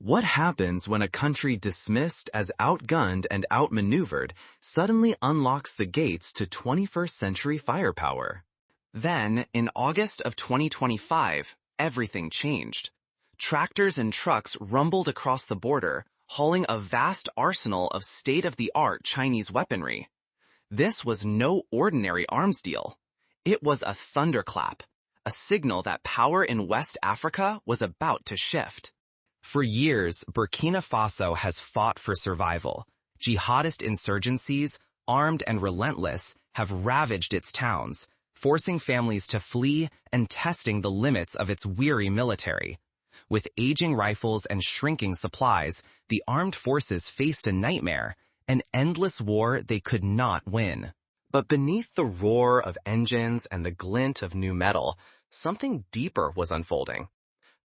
What happens when a country dismissed as outgunned and outmaneuvered suddenly unlocks the gates to 21st century firepower? Then, in August of 2025, everything changed. Tractors and trucks rumbled across the border, hauling a vast arsenal of state-of-the-art Chinese weaponry. This was no ordinary arms deal. It was a thunderclap, a signal that power in West Africa was about to shift. For years, Burkina Faso has fought for survival. Jihadist insurgencies, armed and relentless, have ravaged its towns, forcing families to flee and testing the limits of its weary military. With aging rifles and shrinking supplies, the armed forces faced a nightmare, an endless war they could not win. But beneath the roar of engines and the glint of new metal, something deeper was unfolding.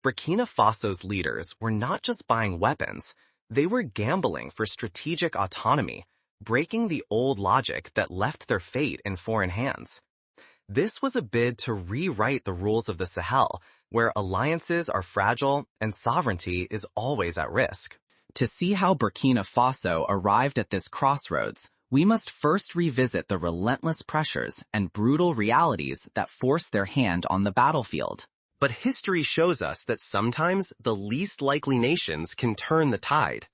Burkina Faso's leaders were not just buying weapons, they were gambling for strategic autonomy, breaking the old logic that left their fate in foreign hands. This was a bid to rewrite the rules of the Sahel, where alliances are fragile and sovereignty is always at risk. To see how Burkina Faso arrived at this crossroads, we must first revisit the relentless pressures and brutal realities that forced their hand on the battlefield. But history shows us that sometimes the least likely nations can turn the tide.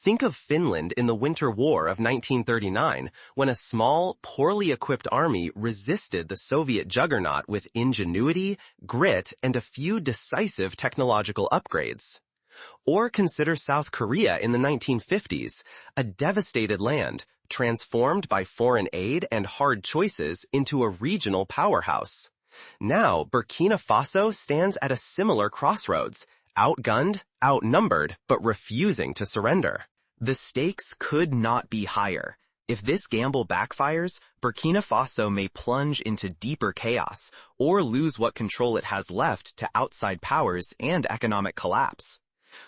Think of Finland in the Winter War of 1939, when a small, poorly equipped army resisted the Soviet juggernaut with ingenuity, grit, and a few decisive technological upgrades. Or consider South Korea in the 1950s, a devastated land, transformed by foreign aid and hard choices into a regional powerhouse. Now, Burkina Faso stands at a similar crossroads, outgunned, outnumbered, but refusing to surrender. The stakes could not be higher. If this gamble backfires, Burkina Faso may plunge into deeper chaos or lose what control it has left to outside powers and economic collapse.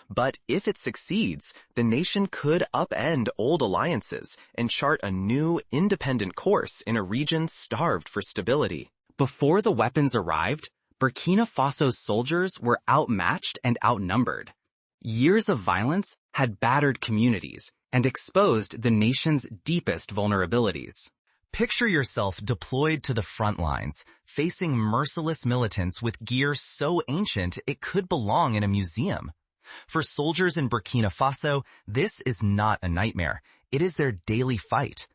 But if it succeeds, the nation could upend old alliances and chart a new, independent course in a region starved for stability. Before the weapons arrived, Burkina Faso's soldiers were outmatched and outnumbered. Years of violence had battered communities and exposed the nation's deepest vulnerabilities. Picture yourself deployed to the front lines, facing merciless militants with gear so ancient it could belong in a museum. For soldiers in Burkina Faso, this is not a nightmare. It is their daily fight.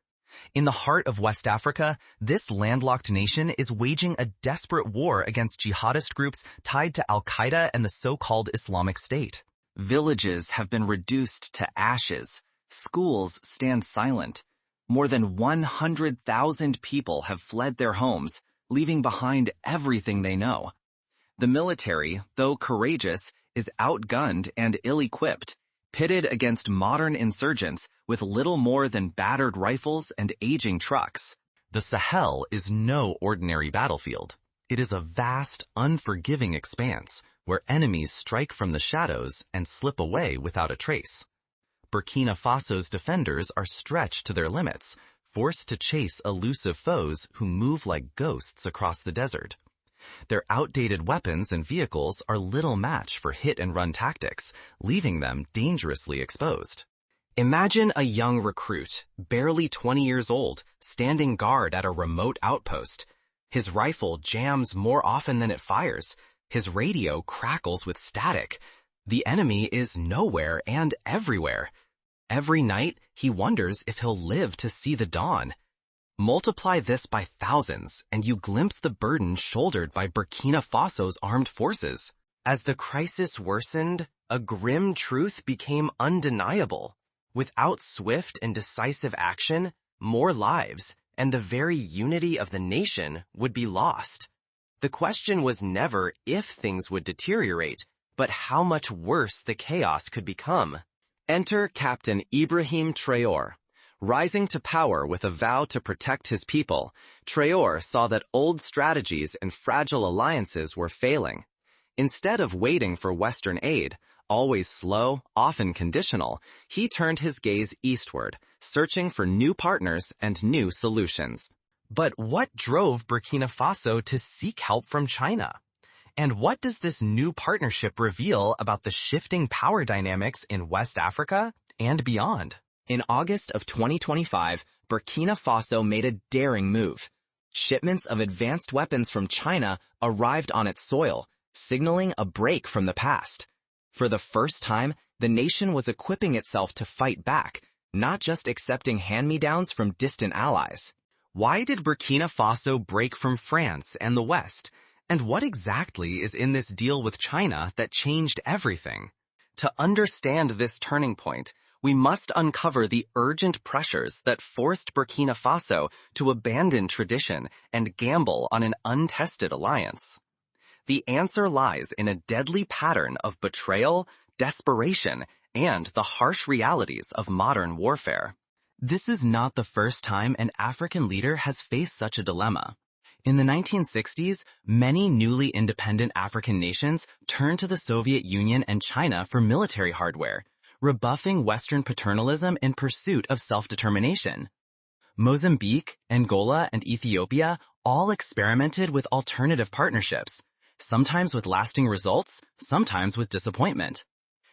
In the heart of West Africa, this landlocked nation is waging a desperate war against jihadist groups tied to Al-Qaeda and the so-called Islamic State. Villages have been reduced to ashes. Schools stand silent. More than 100,000 people have fled their homes, leaving behind everything they know. The military, though courageous, is outgunned and ill-equipped, pitted against modern insurgents with little more than battered rifles and aging trucks. The Sahel is no ordinary battlefield. It is a vast, unforgiving expanse where enemies strike from the shadows and slip away without a trace. Burkina Faso's defenders are stretched to their limits, forced to chase elusive foes who move like ghosts across the desert. Their outdated weapons and vehicles are little match for hit-and-run tactics, leaving them dangerously exposed. Imagine a young recruit, barely 20 years old, standing guard at a remote outpost. His rifle jams more often than it fires. His radio crackles with static. The enemy is nowhere and everywhere. Every night, he wonders if he'll live to see the dawn. Multiply this by thousands, and you glimpse the burden shouldered by Burkina Faso's armed forces. As the crisis worsened, a grim truth became undeniable. Without swift and decisive action, more lives, and the very unity of the nation would be lost. The question was never if things would deteriorate, but how much worse the chaos could become. Enter Captain Ibrahim Traore. Rising to power with a vow to protect his people, Traore saw that old strategies and fragile alliances were failing. Instead of waiting for Western aid, always slow, often conditional, he turned his gaze eastward, searching for new partners and new solutions. But what drove Burkina Faso to seek help from China? And what does this new partnership reveal about the shifting power dynamics in West Africa and beyond? In August of 2025, Burkina Faso made a daring move. Shipments of advanced weapons from China arrived on its soil, signaling a break from the past. For the first time, the nation was equipping itself to fight back, not just accepting hand-me-downs from distant allies. Why did Burkina Faso break from France and the West? And what exactly is in this deal with China that changed everything? To understand this turning point, we must uncover the urgent pressures that forced Burkina Faso to abandon tradition and gamble on an untested alliance. The answer lies in a deadly pattern of betrayal, desperation, and the harsh realities of modern warfare. This is not the first time an African leader has faced such a dilemma. In the 1960s, many newly independent African nations turned to the Soviet Union and China for military hardware, rebuffing Western paternalism in pursuit of self-determination. Mozambique, Angola, and Ethiopia all experimented with alternative partnerships, sometimes with lasting results, sometimes with disappointment.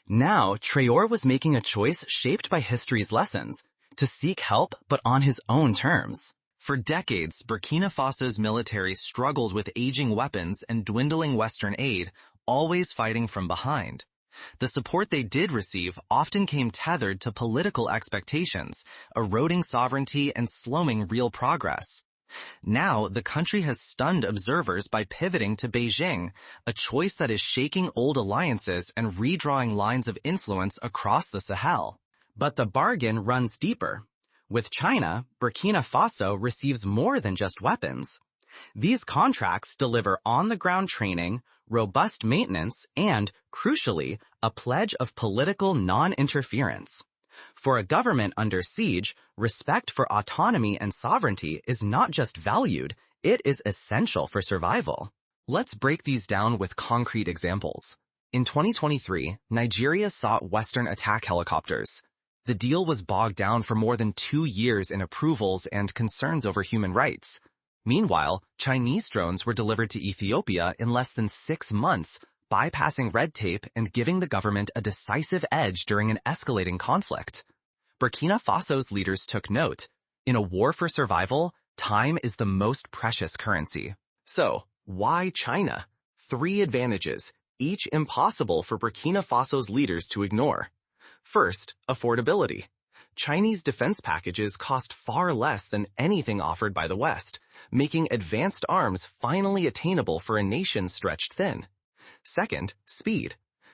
Now, Traore was making a choice shaped by history's lessons, to seek help but on his own terms. For decades, Burkina Faso's military struggled with aging weapons and dwindling Western aid, always fighting from behind. The support they did receive often came tethered to political expectations, eroding sovereignty and slowing real progress. Now, the country has stunned observers by pivoting to Beijing, a choice that is shaking old alliances and redrawing lines of influence across the Sahel. But the bargain runs deeper. With China, Burkina Faso receives more than just weapons. These contracts deliver on-the-ground training, robust maintenance, and, crucially, a pledge of political non-interference. For a government under siege, respect for autonomy and sovereignty is not just valued, it is essential for survival. Let's break these down with concrete examples. In 2023, Nigeria sought Western attack helicopters. The deal was bogged down for more than 2 years in approvals and concerns over human rights. Meanwhile, Chinese drones were delivered to Ethiopia in less than 6 months, bypassing red tape and giving the government a decisive edge during an escalating conflict. Burkina Faso's leaders took note. In a war for survival, time is the most precious currency. So, why China? 3 advantages, each impossible for Burkina Faso's leaders to ignore. First, affordability. Chinese defense packages cost far less than anything offered by the West, making advanced arms finally attainable for a nation stretched thin. Second, speed.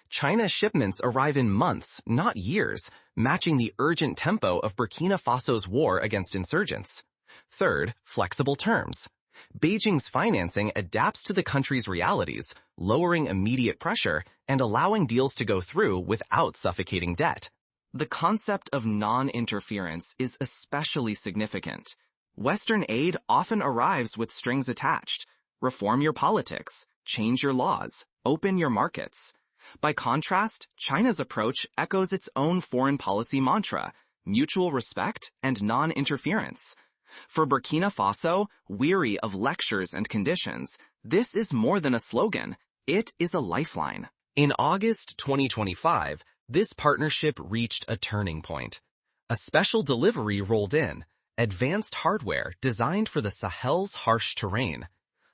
China's shipments arrive in months, not years, matching the urgent tempo of Burkina Faso's war against insurgents. Third, flexible terms. Beijing's financing adapts to the country's realities, lowering immediate pressure and allowing deals to go through without suffocating debt. The concept of non-interference is especially significant. Western aid often arrives with strings attached. Reform your politics, change your laws, open your markets. By contrast, China's approach echoes its own foreign policy mantra, mutual respect and non-interference. For Burkina Faso, weary of lectures and conditions, this is more than a slogan, it is a lifeline. In August 2025, this partnership reached a turning point. A special delivery rolled in, advanced hardware designed for the Sahel's harsh terrain.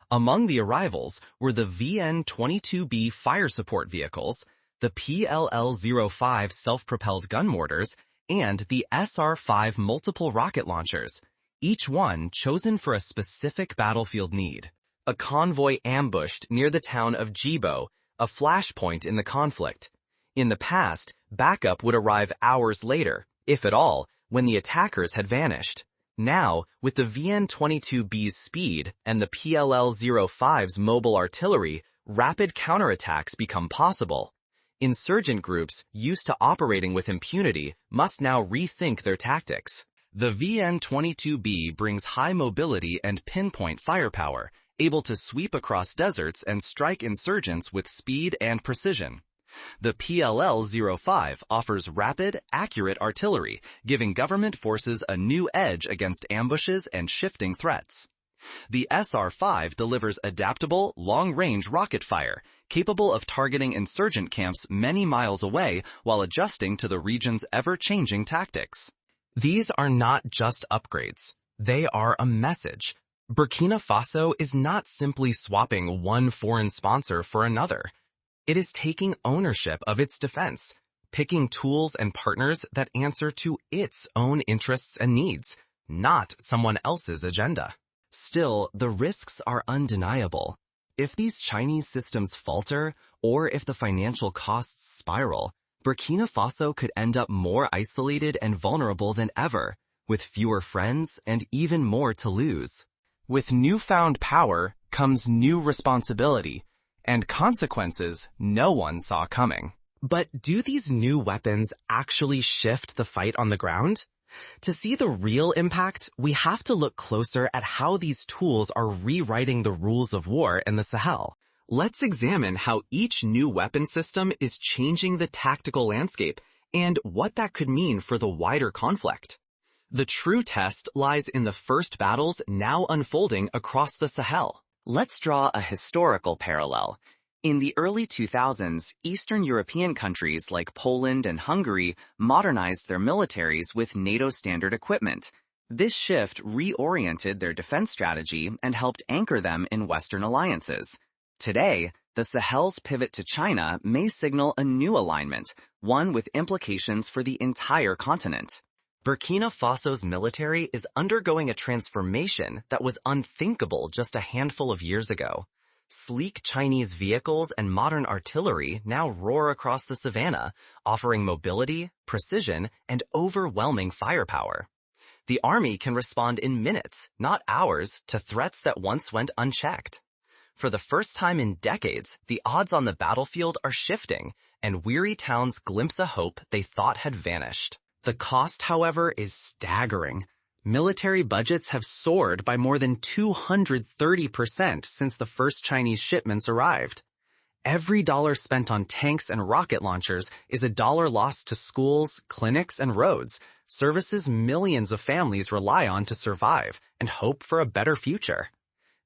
Among the arrivals were the VN-22B fire support vehicles, the PLL-05 self-propelled gun mortars, and the SR-5 multiple rocket launchers, each one chosen for a specific battlefield need. A convoy ambushed near the town of Djibo, a flashpoint in the conflict. In the past, backup would arrive hours later, if at all, when the attackers had vanished. Now, with the VN-22B's speed and the PLL-05's mobile artillery, rapid counterattacks become possible. Insurgent groups, used to operating with impunity, must now rethink their tactics. The VN-22B brings high mobility and pinpoint firepower, able to sweep across deserts and strike insurgents with speed and precision. The PLL-05 offers rapid, accurate artillery, giving government forces a new edge against ambushes and shifting threats. The SR-5 delivers adaptable, long-range rocket fire, capable of targeting insurgent camps many miles away while adjusting to the region's ever-changing tactics. These are not just upgrades. They are a message. Burkina Faso is not simply swapping one foreign sponsor for another. It is taking ownership of its defense, picking tools and partners that answer to its own interests and needs, not someone else's agenda. Still, the risks are undeniable. If these Chinese systems falter, or if the financial costs spiral, Burkina Faso could end up more isolated and vulnerable than ever, with fewer friends and even more to lose. With newfound power comes new responsibility, and consequences no one saw coming. But do these new weapons actually shift the fight on the ground? To see the real impact, we have to look closer at how these tools are rewriting the rules of war in the Sahel. Let's examine how each new weapon system is changing the tactical landscape and what that could mean for the wider conflict. The true test lies in the first battles now unfolding across the Sahel. Let's draw a historical parallel. In the early 2000s, Eastern European countries like Poland and Hungary modernized their militaries with NATO standard equipment. This shift reoriented their defense strategy and helped anchor them in Western alliances. Today, the Sahel's pivot to China may signal a new alignment, one with implications for the entire continent. Burkina Faso's military is undergoing a transformation that was unthinkable just a handful of years ago. Sleek Chinese vehicles and modern artillery now roar across the savannah, offering mobility, precision, and overwhelming firepower. The army can respond in minutes, not hours, to threats that once went unchecked. For the first time in decades, the odds on the battlefield are shifting, and weary towns glimpse a hope they thought had vanished. The cost, however, is staggering. Military budgets have soared by more than 230% since the first Chinese shipments arrived. Every dollar spent on tanks and rocket launchers is a dollar lost to schools, clinics, and roads, services millions of families rely on to survive and hope for a better future.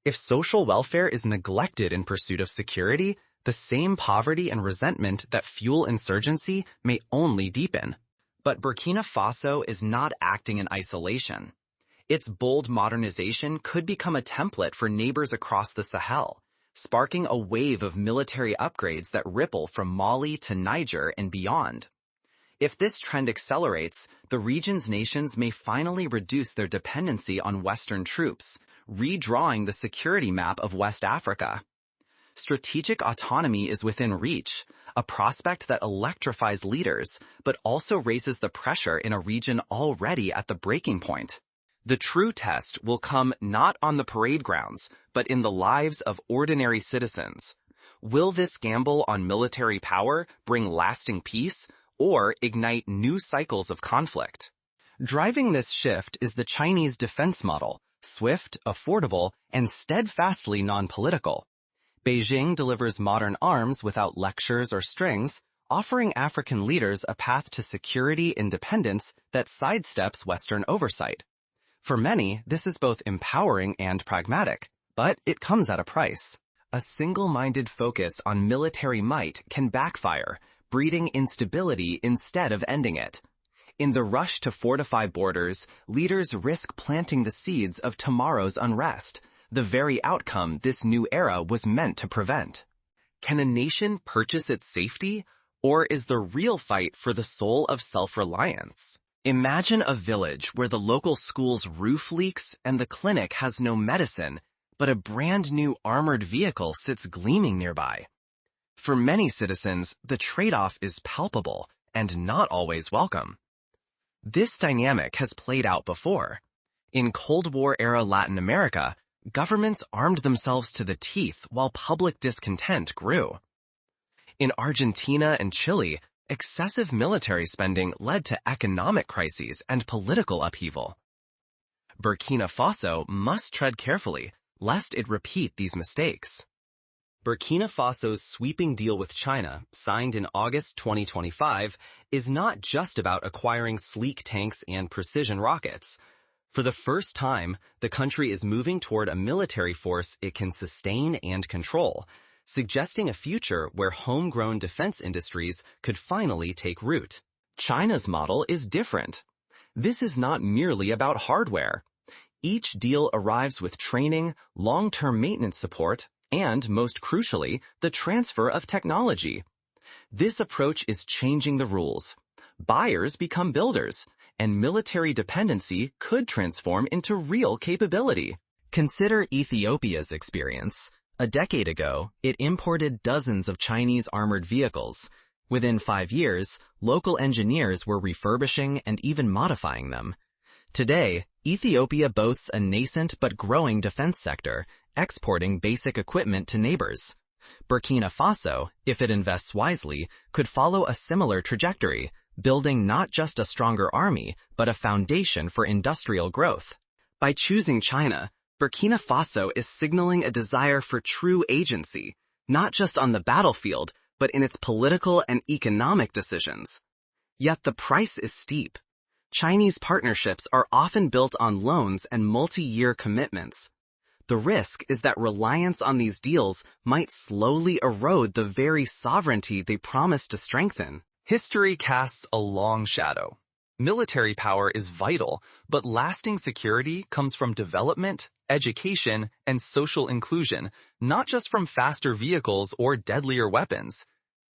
If social welfare is neglected in pursuit of security, the same poverty and resentment that fuel insurgency may only deepen. But Burkina Faso is not acting in isolation. Its bold modernization could become a template for neighbors across the Sahel, sparking a wave of military upgrades that ripple from Mali to Niger and beyond. If this trend accelerates, the region's nations may finally reduce their dependency on Western troops, redrawing the security map of West Africa. Strategic autonomy is within reach, a prospect that electrifies leaders, but also raises the pressure in a region already at the breaking point. The true test will come not on the parade grounds, but in the lives of ordinary citizens. Will this gamble on military power bring lasting peace, or ignite new cycles of conflict? Driving this shift is the Chinese defense model, swift, affordable, and steadfastly non-political. Beijing delivers modern arms without lectures or strings, offering African leaders a path to security independence that sidesteps Western oversight. For many, this is both empowering and pragmatic, but it comes at a price. A single-minded focus on military might can backfire, breeding instability instead of ending it. In the rush to fortify borders, leaders risk planting the seeds of tomorrow's unrest, the very outcome this new era was meant to prevent. Can a nation purchase its safety, or is the real fight for the soul of self-reliance? Imagine a village where the local school's roof leaks and the clinic has no medicine, but a brand new armored vehicle sits gleaming nearby. For many citizens, the trade-off is palpable and not always welcome. This dynamic has played out before. In Cold War-era Latin America, governments armed themselves to the teeth while public discontent grew. In Argentina and Chile, excessive military spending led to economic crises and political upheaval. Burkina Faso must tread carefully, lest it repeat these mistakes. Burkina Faso's sweeping deal with China, signed in August 2025, is not just about acquiring sleek tanks and precision rockets. For the first time, the country is moving toward a military force it can sustain and control, suggesting a future where homegrown defense industries could finally take root. China's model is different. This is not merely about hardware. Each deal arrives with training, long-term maintenance support, and, most crucially, the transfer of technology. This approach is changing the rules. Buyers become builders, and military dependency could transform into real capability. Consider Ethiopia's experience. A decade ago, it imported dozens of Chinese armored vehicles. Within 5 years, local engineers were refurbishing and even modifying them. Today, Ethiopia boasts a nascent but growing defense sector, exporting basic equipment to neighbors. Burkina Faso, if it invests wisely, could follow a similar trajectory, building not just a stronger army, but a foundation for industrial growth. By choosing China, Burkina Faso is signaling a desire for true agency, not just on the battlefield, but in its political and economic decisions. Yet the price is steep. Chinese partnerships are often built on loans and multi-year commitments. The risk is that reliance on these deals might slowly erode the very sovereignty they promise to strengthen. History casts a long shadow. Military power is vital, but lasting security comes from development, education, and social inclusion, not just from faster vehicles or deadlier weapons.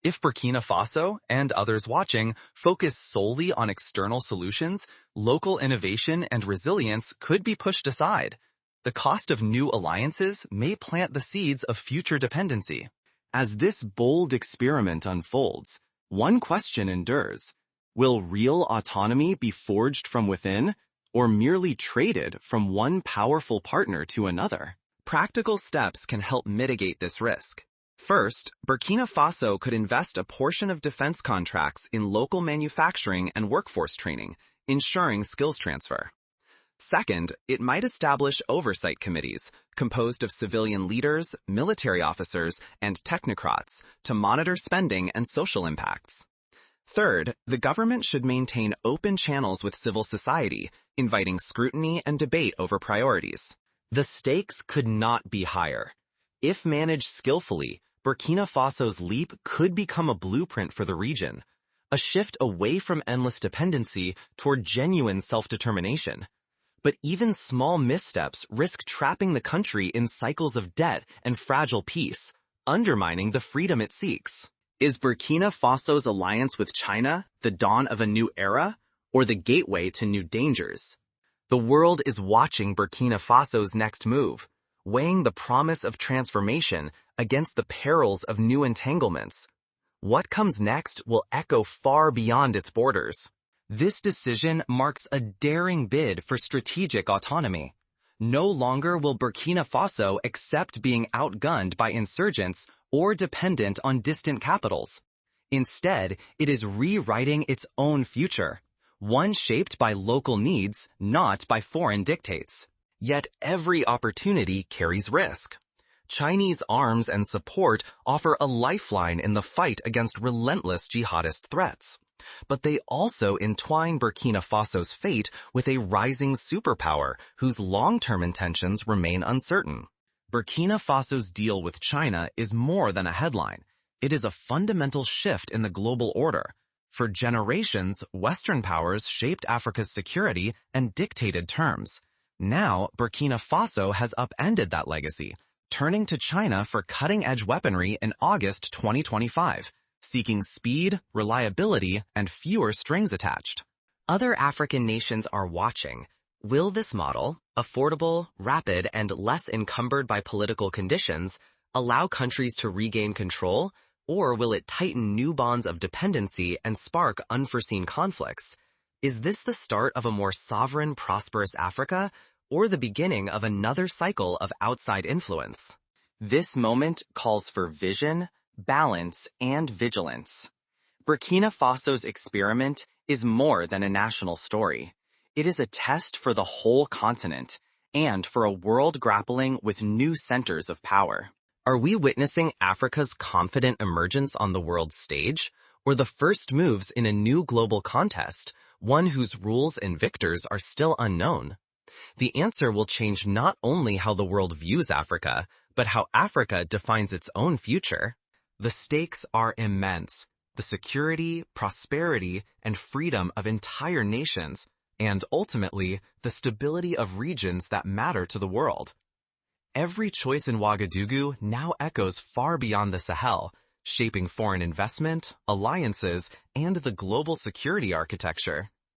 If Burkina Faso, and others watching, focus solely on external solutions, local innovation and resilience could be pushed aside. The cost of new alliances may plant the seeds of future dependency. As this bold experiment unfolds, one question endures. Will real autonomy be forged from within, or merely traded from one powerful partner to another? Practical steps can help mitigate this risk. First, Burkina Faso could invest a portion of defense contracts in local manufacturing and workforce training, ensuring skills transfer. Second, it might establish oversight committees composed of civilian leaders, military officers, and technocrats to monitor spending and social impacts. Third, the government should maintain open channels with civil society, inviting scrutiny and debate over priorities. The stakes could not be higher. If managed skillfully, Burkina Faso's leap could become a blueprint for the region, a shift away from endless dependency toward genuine self-determination. But even small missteps risk trapping the country in cycles of debt and fragile peace, undermining the freedom it seeks. Is Burkina Faso's alliance with China the dawn of a new era, or the gateway to new dangers? The world is watching Burkina Faso's next move, weighing the promise of transformation against the perils of new entanglements. What comes next will echo far beyond its borders. This decision marks a daring bid for strategic autonomy. No longer will Burkina Faso accept being outgunned by insurgents or dependent on distant capitals. Instead, it is rewriting its own future, one shaped by local needs, not by foreign dictates. Yet every opportunity carries risk. Chinese arms and support offer a lifeline in the fight against relentless jihadist threats. But they also entwine Burkina Faso's fate with a rising superpower whose long-term intentions remain uncertain. Burkina Faso's deal with China is more than a headline. It is a fundamental shift in the global order. For generations, Western powers shaped Africa's security and dictated terms. Now, Burkina Faso has upended that legacy, turning to China for cutting-edge weaponry in August 2025. Seeking speed, reliability, and fewer strings attached. Other African nations are watching. Will this model, affordable, rapid, and less encumbered by political conditions, allow countries to regain control, or will it tighten new bonds of dependency and spark unforeseen conflicts? Is this the start of a more sovereign, prosperous Africa, or the beginning of another cycle of outside influence? This moment calls for vision, balance, and vigilance. Burkina Faso's experiment is more than a national story. It is a test for the whole continent and for a world grappling with new centers of power. Are we witnessing Africa's confident emergence on the world stage, or the first moves in a new global contest, one whose rules and victors are still unknown? The answer will change not only how the world views Africa, but how Africa defines its own future. The stakes are immense. The security, prosperity, and freedom of entire nations, and ultimately, the stability of regions that matter to the world. Every choice in Ouagadougou now echoes far beyond the Sahel, shaping foreign investment, alliances, and the global security architecture.